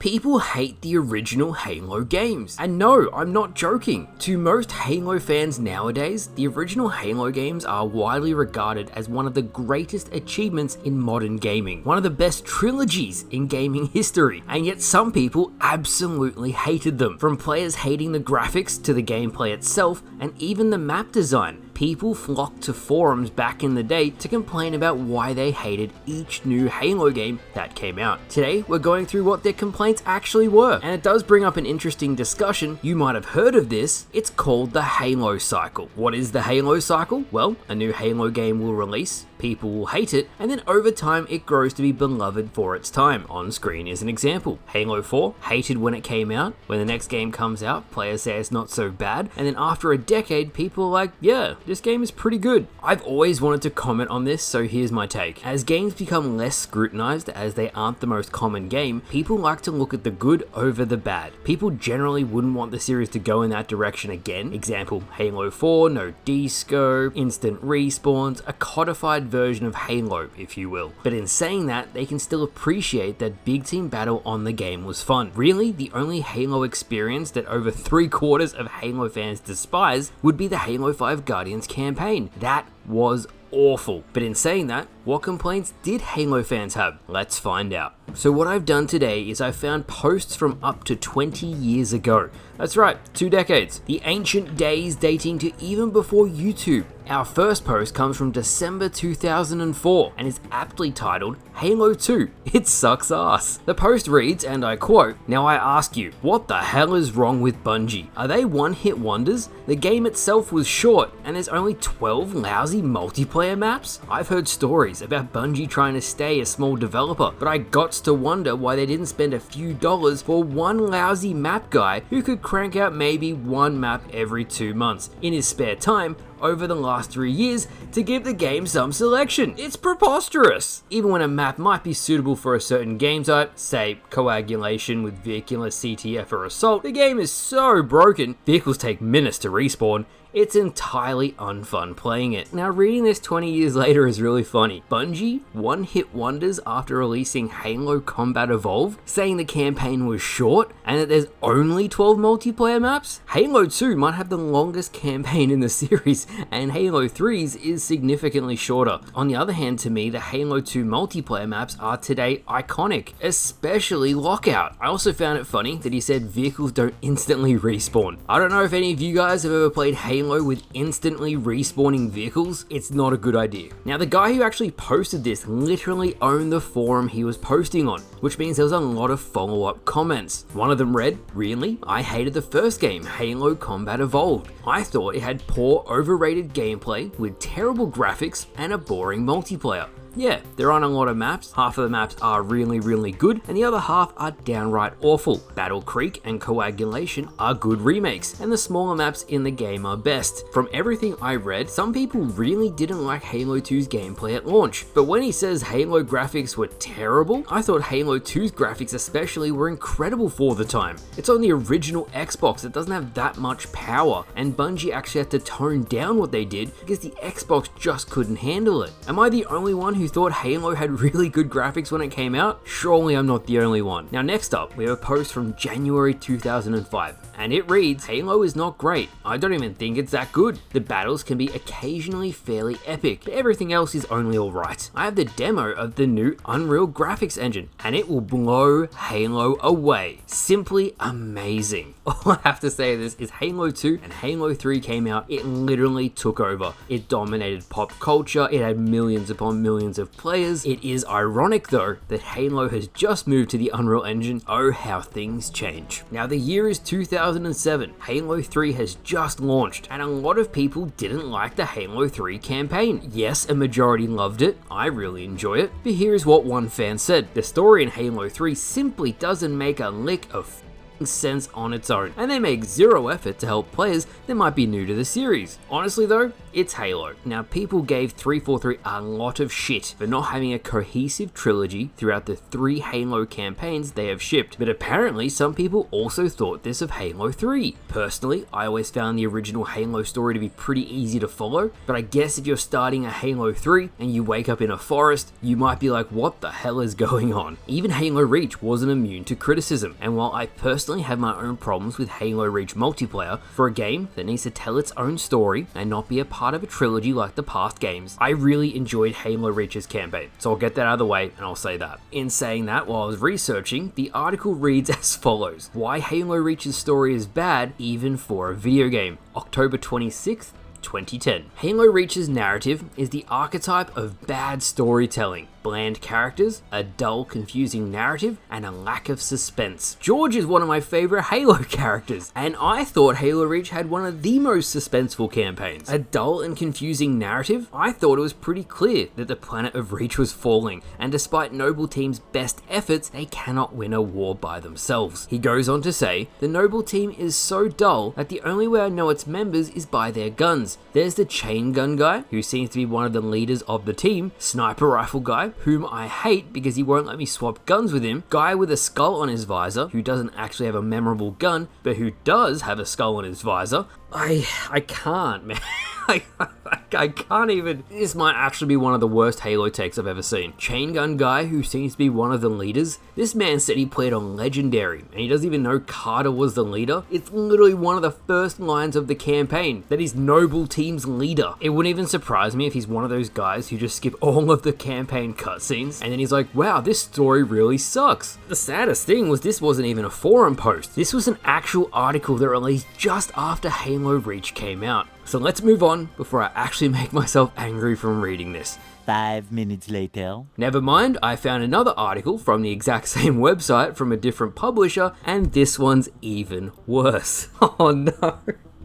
People hate the original Halo games. And no, I'm not joking. To most Halo fans nowadays, the original Halo games are widely regarded as one of the greatest achievements in modern gaming, one of the best trilogies in gaming history, and yet some people absolutely hated them. From players hating the graphics to the gameplay itself, and even the map design. People flocked to forums back in the day to complain about why they hated each new Halo game that came out. Today, we're going through what their complaints actually were, and it does bring up an interesting discussion. You might have heard of this. It's called the Halo cycle. What is the Halo cycle? Well, a new Halo game will release, people will hate it, and then over time it grows to be beloved for its time. On screen is an example. Halo 4, hated when it came out. When the next game comes out, players say it's not so bad, and then after a decade, people are like, yeah, this game is pretty good. I've always wanted to comment on this, so here's my take. As games become less scrutinized, as they aren't the most common game, people like to look at the good over the bad. People generally wouldn't want the series to go in that direction again. Example, Halo 4, no descope, instant respawns, a codified version of Halo, if you will. But in saying that, they can still appreciate that big team battle on the game was fun. Really, the only Halo experience that over 3/4 of Halo fans despise would be the Halo 5 Guardians campaign. That was awful. But in saying that, what complaints did Halo fans have? Let's find out. So what I've done today is I found posts from up to 20 years ago. That's right, 2 decades. The ancient days dating to even before YouTube. Our first post comes from December 2004 and is aptly titled Halo 2, It Sucks Ass. The post reads, and I quote, "Now I ask you, what the hell is wrong with Bungie? Are they one-hit wonders? The game itself was short and there's only 12 lousy multiplayer maps? I've heard stories about Bungie trying to stay a small developer, but I gots to wonder why they didn't spend a few dollars for one lousy map guy who could crank out maybe one map every 2 months in his spare time over the last 3 years to give the game some selection. It's preposterous. Even when a map might be suitable for a certain game type, say coagulation with vehicular CTF or assault, the game is so broken, vehicles take minutes to respawn, it's entirely unfun playing it." Now reading this 20 years later is really funny. Bungie, one-hit wonders after releasing Halo Combat Evolved, saying the campaign was short and that there's only 12 multiplayer maps? Halo 2 might have the longest campaign in the series, and Halo 3's is significantly shorter. On the other hand, to me, the Halo 2 multiplayer maps are today iconic, especially Lockout. I also found it funny that he said vehicles don't instantly respawn. I don't know if any of you guys have ever played Halo with instantly respawning vehicles. It's not a good idea. Now the guy who actually posted this literally owned the forum he was posting on, which means there was a lot of follow-up comments. One of them read, "Really? I hated the first game, Halo Combat Evolved. I thought it had poor, overrated gameplay with terrible graphics and a boring multiplayer. Yeah, there aren't a lot of maps. Half of the maps are really, really good, and the other half are downright awful. Battle Creek and Coagulation are good remakes, and the smaller maps in the game are best." From everything I read, some people really didn't like Halo 2's gameplay at launch, but when he says Halo graphics were terrible, I thought Halo 2's graphics especially were incredible for the time. It's on the original Xbox, it doesn't have that much power, and Bungie actually had to tone down what they did because the Xbox just couldn't handle it. Am I the only one who thought Halo had really good graphics when it came out? Surely I'm not the only one. Now next up, we have a post from January 2005, and it reads, "Halo is not great. I don't even think it's that good. The battles can be occasionally fairly epic, but everything else is only alright. I have the demo of the new Unreal graphics engine, and it will blow Halo away. Simply amazing." All I have to say of this is Halo 2 and Halo 3 came out, it literally took over. It dominated pop culture, it had millions upon millions of players. It is ironic though that Halo has just moved to the Unreal Engine. Oh, how things change. Now the year is 2007. Halo 3 has just launched, and a lot of people didn't like the Halo 3 campaign. Yes, a majority loved it. I really enjoy it. But here's what one fan said. "The story in Halo 3 simply doesn't make a lick of sense on its own, and they make zero effort to help players that might be new to the series. Honestly though, it's Halo. Now, people gave 343 a lot of shit for not having a cohesive trilogy throughout the 3 Halo campaigns they have shipped, but apparently some people also thought this of Halo 3. Personally, I always found the original Halo story to be pretty easy to follow, but I guess if you're starting a Halo 3 and you wake up in a forest, you might be like, what the hell is going on? Even Halo Reach wasn't immune to criticism, and while I personally have my own problems with Halo Reach multiplayer, for a game that needs to tell its own story and not be a part of a trilogy like the past games, I really enjoyed Halo Reach's campaign, so I'll get that out of the way and I'll say that. In saying that, while I was researching, the article reads as follows: why Halo Reach's story is bad even for a video game, October 26th, 2010. Halo Reach's narrative is the archetype of bad storytelling, bland characters, a dull, confusing narrative, and a lack of suspense. George is one of my favorite Halo characters, and I thought Halo Reach had one of the most suspenseful campaigns. A dull and confusing narrative? I thought it was pretty clear that the planet of Reach was falling, and despite Noble Team's best efforts, they cannot win a war by themselves. He goes on to say, the Noble Team is so dull that the only way I know its members is by their guns. There's the chain gun guy, who seems to be one of the leaders of the team, sniper rifle guy, whom I hate because he won't let me swap guns with him, guy with a skull on his visor, who doesn't actually have a memorable gun, but who does have a skull on his visor. I can't, man. I can't even. This might actually be one of the worst Halo takes I've ever seen. Chain gun guy who seems to be one of the leaders. This man said he played on Legendary and he doesn't even know Carter was the leader. It's literally one of the first lines of the campaign that he's Noble Team's leader. It wouldn't even surprise me if he's one of those guys who just skip all of the campaign cutscenes and then he's like, wow, this story really sucks. The saddest thing was this wasn't even a forum post. This was an actual article that released just after Halo Reach came out. So let's move on before I actually make myself angry from reading this. 5 minutes later. Never mind, I found another article from the exact same website from a different publisher, and this one's even worse. Oh no.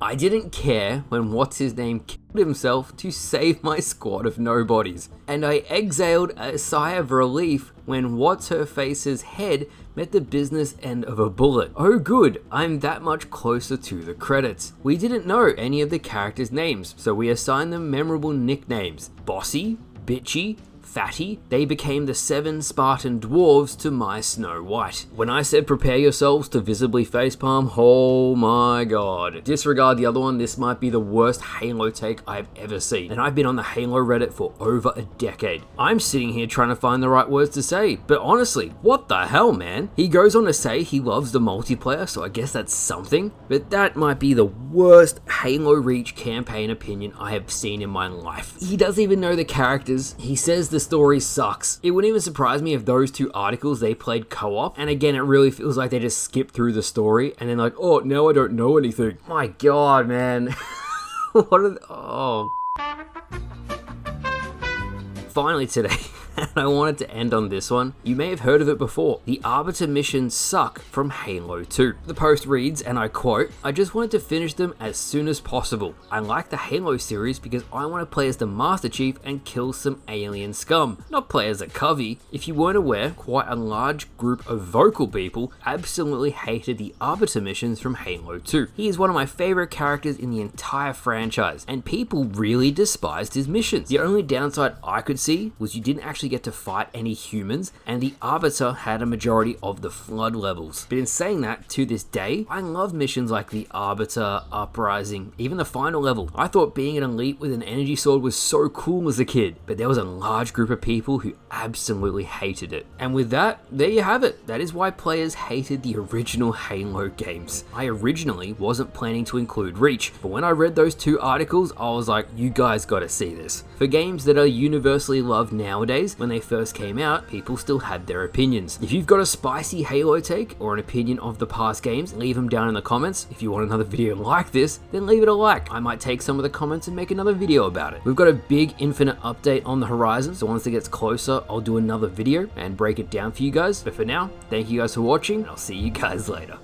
I didn't care when what's-his-name killed himself to save my squad of nobodies, and I exhaled a sigh of relief when what's-her-face's head met the business end of a bullet. Oh good, I'm that much closer to the credits. We didn't know any of the characters' names, so we assigned them memorable nicknames. Bossy, Bitchy, Fatty, they became the 7 Spartan dwarves to my Snow White. When I said prepare yourselves to visibly facepalm, oh my god. Disregard the other one, this might be the worst Halo take I've ever seen. And I've been on the Halo Reddit for over a decade. I'm sitting here trying to find the right words to say, but honestly, what the hell, man? He goes on to say he loves the multiplayer, so I guess that's something, but that might be the worst Halo Reach campaign opinion I have seen in my life. He doesn't even know the characters. He says the story sucks. It wouldn't even surprise me if those 2 articles they played co-op, and again it really feels like they just skipped through the story and then like, oh, now I don't know anything. My god, man. What are oh. Finally today, and I wanted to end on this one. You may have heard of it before. The Arbiter missions suck from Halo 2. The post reads, and I quote, I just wanted to finish them as soon as possible. I like the Halo series because I want to play as the Master Chief and kill some alien scum, not play as a Covey. If you weren't aware, quite a large group of vocal people absolutely hated the Arbiter missions from Halo 2. He is one of my favorite characters in the entire franchise, and people really despised his missions. The only downside I could see was you didn't actually get to fight any humans, and the Arbiter had a majority of the flood levels. But in saying that, to this day, I love missions like the Arbiter, Uprising, even the final level. I thought being an elite with an energy sword was so cool as a kid, but there was a large group of people who absolutely hated it. And with that, there you have it. That is why players hated the original Halo games. I originally wasn't planning to include Reach, but when I read those 2 articles, I was like, you guys gotta see this. For games that are universally loved nowadays, when they first came out, people still had their opinions. If you've got a spicy Halo take or an opinion of the past games, leave them down in the comments. If you want another video like this, then leave it a like. I might take some of the comments and make another video about it. We've got a big Infinite update on the horizon, so once it gets closer, I'll do another video and break it down for you guys. But for now, thank you guys for watching, and I'll see you guys later.